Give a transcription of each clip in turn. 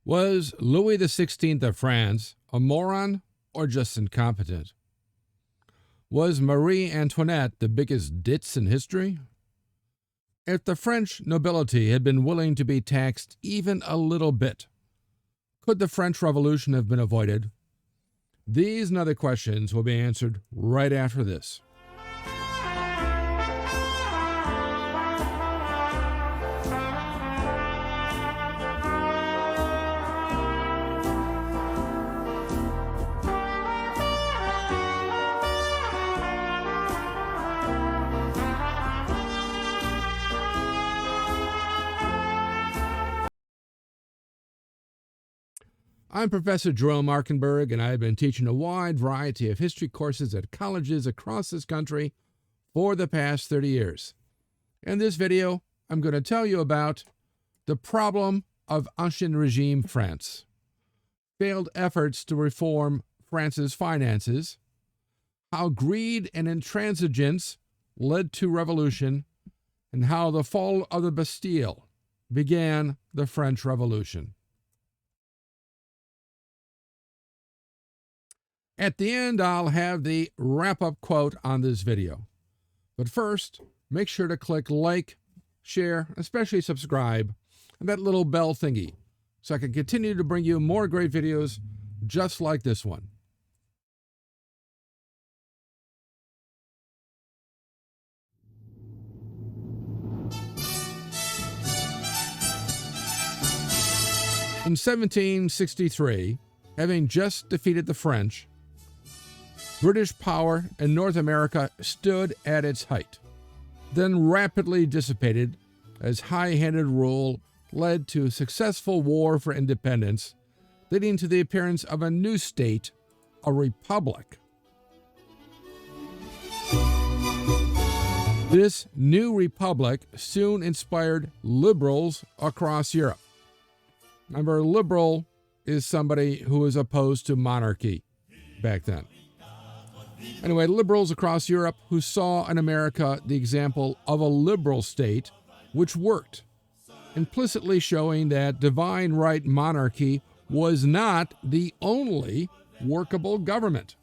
Was Louis XVI of France a moron or just incompetent? Was Marie Antoinette the biggest ditz in history? If the French nobility had been willing to be taxed even a little bit, could the French Revolution have been avoided? These and other questions will be answered right after this. I'm Professor Jerome Markenberg, and I've been teaching a wide variety of history courses at colleges across this country for the past 30 years. In this video, I'm going to tell you about the problem of Ancien Regime France, failed efforts to reform France's finances, how greed and intransigence led to revolution, and how the fall of the Bastille began the French Revolution. At the end, I'll have the wrap-up quote on this video. But first, make sure to click like, share, especially subscribe, and that little bell thingy, so I can continue to bring you more great videos just like this one. In 1763, having just defeated the French, British power in North America stood at its height, then rapidly dissipated as high-handed rule led to a successful war for independence, leading to the appearance of a new state, a republic. This new republic soon inspired liberals across Europe. Remember, liberal is somebody who is opposed to monarchy back then. Anyway, liberals across Europe who saw in America the example of a liberal state which worked, implicitly showing that divine right monarchy was not the only workable government.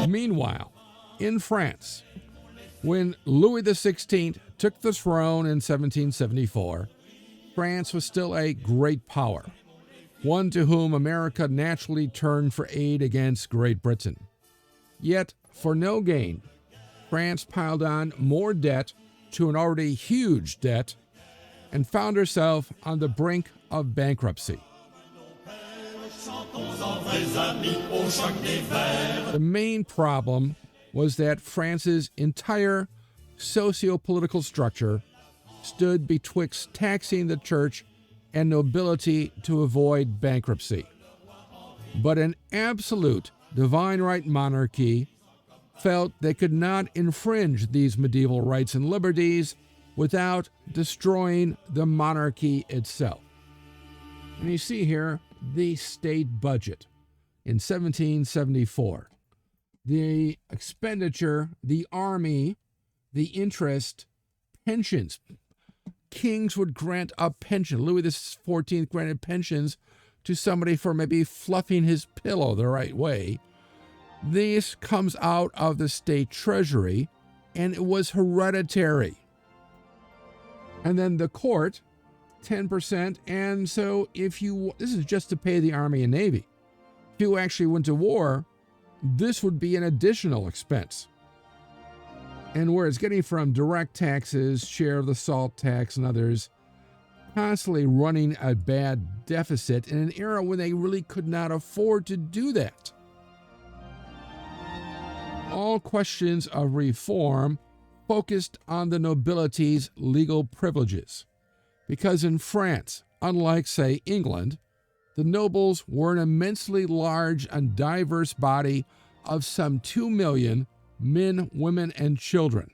Meanwhile, in France, when Louis XVI took the throne in 1774, France was still a great power, one to whom America naturally turned for aid against Great Britain. Yet, for no gain, France piled on more debt to an already huge debt and found herself on the brink of bankruptcy. The main problem was that France's entire socio-political structure stood betwixt taxing the church and nobility to avoid bankruptcy. But an absolute divine right monarchy felt they could not infringe these medieval rights and liberties without destroying the monarchy itself. And you see here the state budget in 1774. The expenditure, the army, the interest, pensions. Kings would grant a pension. Louis XIV granted pensions to somebody for maybe fluffing his pillow the right way. This comes out of the state treasury, and it was hereditary. And then the court, 10%, and so this is just to pay the Army and Navy. If you actually went to war, this would be an additional expense. And where it's getting from direct taxes, share of the salt tax, and others, constantly running a bad deficit in an era when they really could not afford to do that. All questions of reform focused on the nobility's legal privileges, because in France, unlike, say, England, the nobles were an immensely large and diverse body of some 2 million men, women, and children,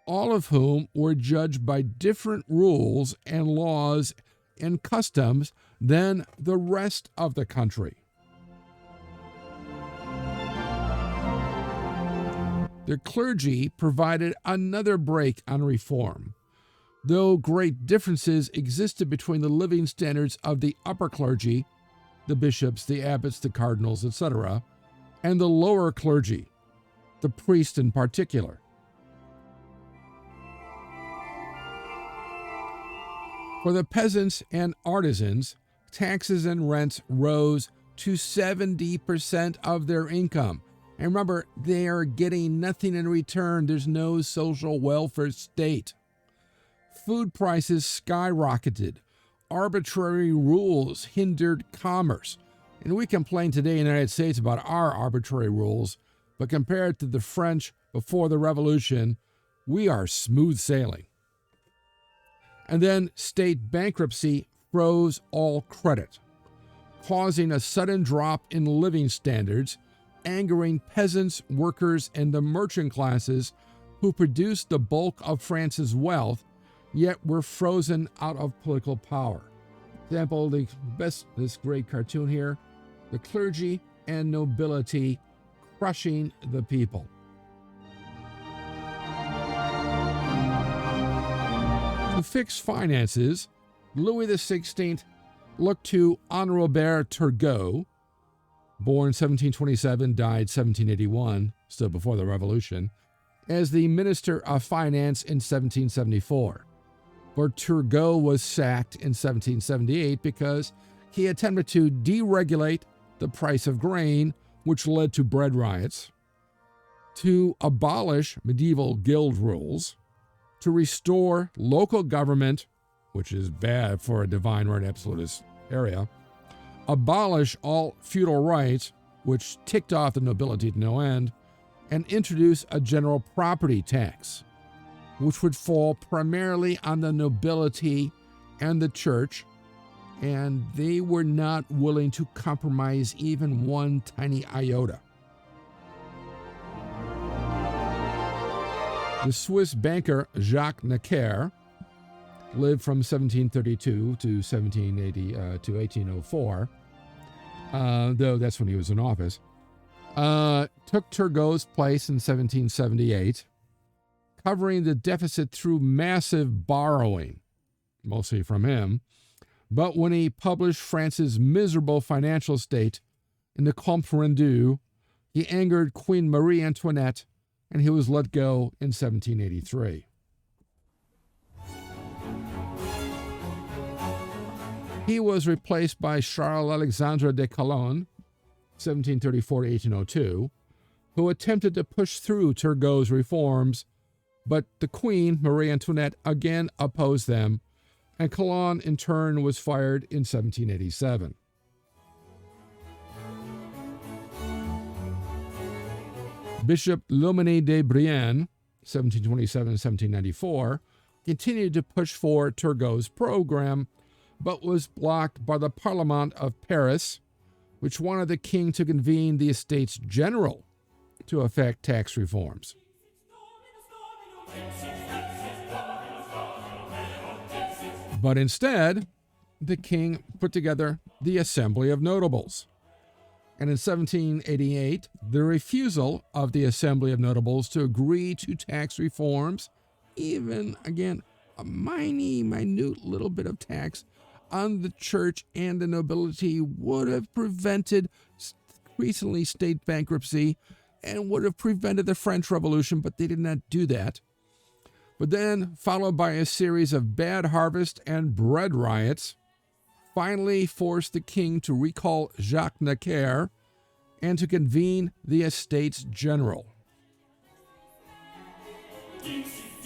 all of whom were judged by different rules and laws and customs than the rest of the country. The clergy provided another brake on reform, though great differences existed between the living standards of the upper clergy, the bishops, the abbots, the cardinals, etc., and the lower clergy, the priests in particular. For the peasants and artisans, taxes and rents rose to 70% of their income. And remember, they are getting nothing in return. There's no social welfare state. Food prices skyrocketed. Arbitrary rules hindered commerce. And we complain today in the United States about our arbitrary rules, but compared to the French before the Revolution, we are smooth sailing. And then state bankruptcy froze all credit, causing a sudden drop in living standards, angering peasants, workers, and the merchant classes who produced the bulk of France's wealth, yet were frozen out of political power. Example, this great cartoon here, the clergy and nobility crushing the people. To fix finances, Louis XVI looked to Henri Robert Turgot, born 1727, died 1781, still before the Revolution, as the Minister of Finance in 1774. For Turgot was sacked in 1778 because he attempted to deregulate the price of grain, which led to bread riots, to abolish medieval guild rules, to restore local government, which is bad for a divine right absolutist area, abolish all feudal rights, which ticked off the nobility to no end, and introduce a general property tax, which would fall primarily on the nobility and the church, and they were not willing to compromise even one tiny iota. The Swiss banker Jacques Necker lived from 1732 to 1780 to 1804, though that's when he was in office. Took Turgot's place in 1778, covering the deficit through massive borrowing, mostly from him. But when he published France's miserable financial state in the Compte Rendu, he angered Queen Marie Antoinette, and he was let go in 1783. He was replaced by Charles Alexandre de Calonne, 1734 to 1802, who attempted to push through Turgot's reforms, but the Queen, Marie Antoinette, again opposed them, and Calonne in turn was fired in 1787. Bishop Loménie de Brienne, 1727-1794, continued to push for Turgot's program, but was blocked by the Parlement of Paris, which wanted the king to convene the Estates General to effect tax reforms. But instead, the king put together the Assembly of Notables. And in 1788, the refusal of the Assembly of Notables to agree to tax reforms, even, again, a minute little bit of tax on the church and the nobility would have prevented recently state bankruptcy and would have prevented the French Revolution, but they did not do that. But then, followed by a series of bad harvest and bread riots, finally forced the king to recall Jacques Necker and to convene the Estates General.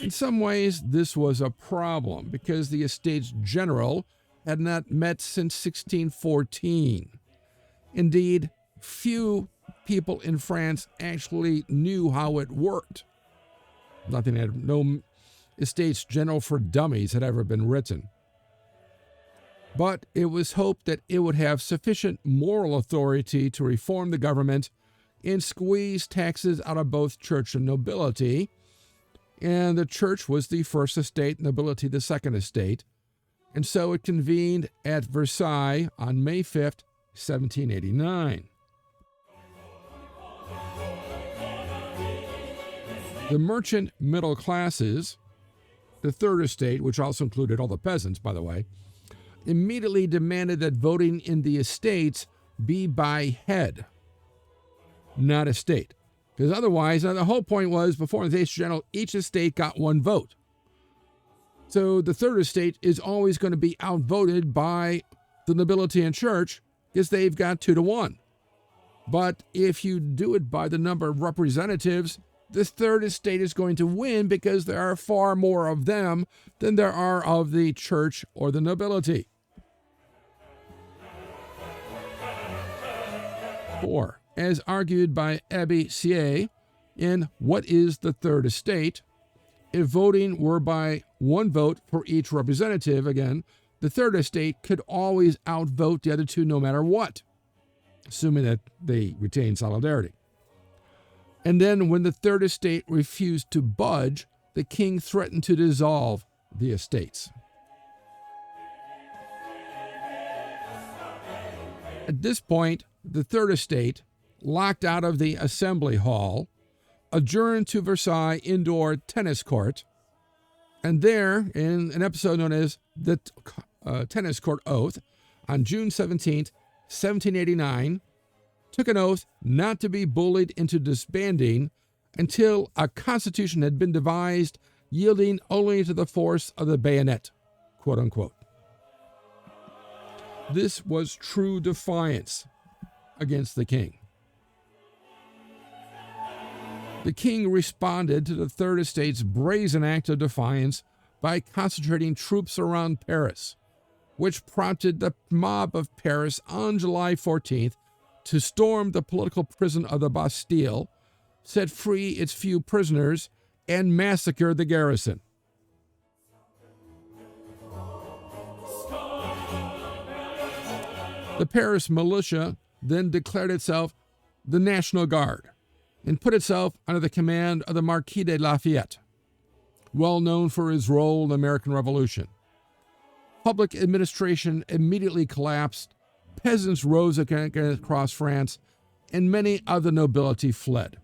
In some ways, this was a problem because the Estates General had not met since 1614. Indeed, few people in France actually knew how it worked. No Estates General for Dummies had ever been written. But it was hoped that it would have sufficient moral authority to reform the government and squeeze taxes out of both church and nobility. And the church was the first estate, nobility the second estate. And so it convened at Versailles on May 5th, 1789. The merchant middle classes, the third estate, which also included all the peasants, by the way, immediately demanded that voting in the estates be by head, not estate. Because otherwise, the whole point was, before the States General, each estate got one vote. So the third estate is always going to be outvoted by the nobility and church because they've got 2-1. But if you do it by the number of representatives, the third estate is going to win because there are far more of them than there are of the church or the nobility. 4. As argued by Abbé Sieyès in What is the Third Estate? If voting were by one vote for each representative, again, the third estate could always outvote the other two no matter what, assuming that they retain solidarity. And then when the third estate refused to budge, the king threatened to dissolve the estates. At this point, the third estate, locked out of the assembly hall, adjourned to Versailles indoor tennis court, and there, in an episode known as the Tennis Court Oath, on June 17th, 1789, took an oath not to be bullied into disbanding until a constitution had been devised yielding only to the force of the bayonet, quote unquote. This was true defiance against the king. The king responded to the Third Estate's brazen act of defiance by concentrating troops around Paris, which prompted the mob of Paris on July 14th to storm the political prison of the Bastille, set free its few prisoners, and massacre the garrison. The Paris militia then declared itself the National Guard and put itself under the command of the Marquis de Lafayette, well known for his role in the American Revolution. Public administration immediately collapsed, peasants rose across France, and many of the nobility fled.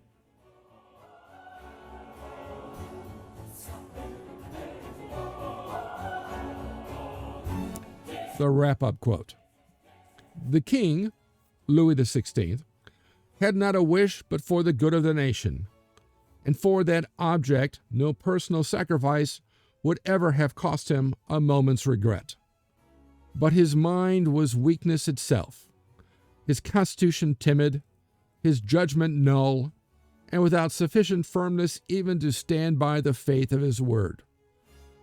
The wrap-up quote. The king, Louis XVI, had not a wish but for the good of the nation, and for that object no personal sacrifice would ever have cost him a moment's regret. But his mind was weakness itself, his constitution timid, his judgment null, and without sufficient firmness even to stand by the faith of his word.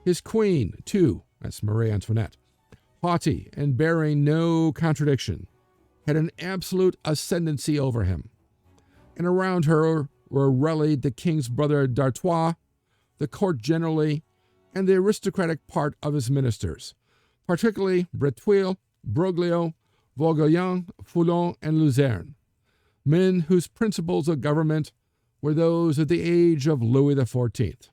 His queen, too, that's Marie Antoinette, haughty and bearing no contradiction, had an absolute ascendancy over him, and around her were rallied the king's brother d'Artois, the court generally, and the aristocratic part of his ministers, particularly Bretuil, Broglio, Vauguyon, Foulon, and Luzerne, men whose principles of government were those of the age of Louis XIV.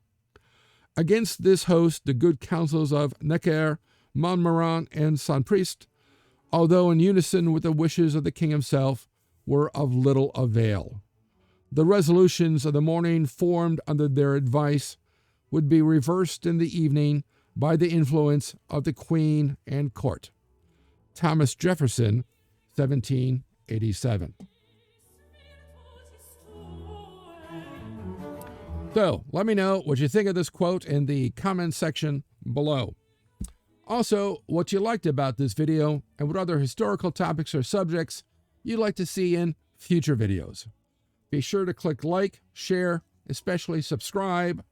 Against this host the good counsels of Necker, Montmorency, and Saint-Priest, although in unison with the wishes of the king himself, were of little avail. The resolutions of the morning formed under their advice would be reversed in the evening by the influence of the queen and court. Thomas Jefferson, 1787. So, let me know what you think of this quote in the comments section below. Also, what you liked about this video and what other historical topics or subjects you'd like to see in future videos. Be sure to click like, share, especially subscribe,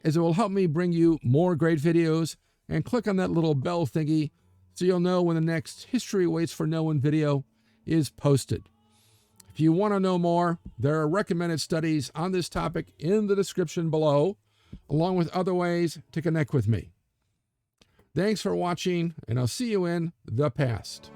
as it will help me bring you more great videos, and click on that little bell thingy so you'll know when the next History Waits for No One video is posted. If you want to know more, there are recommended studies on this topic in the description below, along with other ways to connect with me. Thanks for watching, and I'll see you in the past.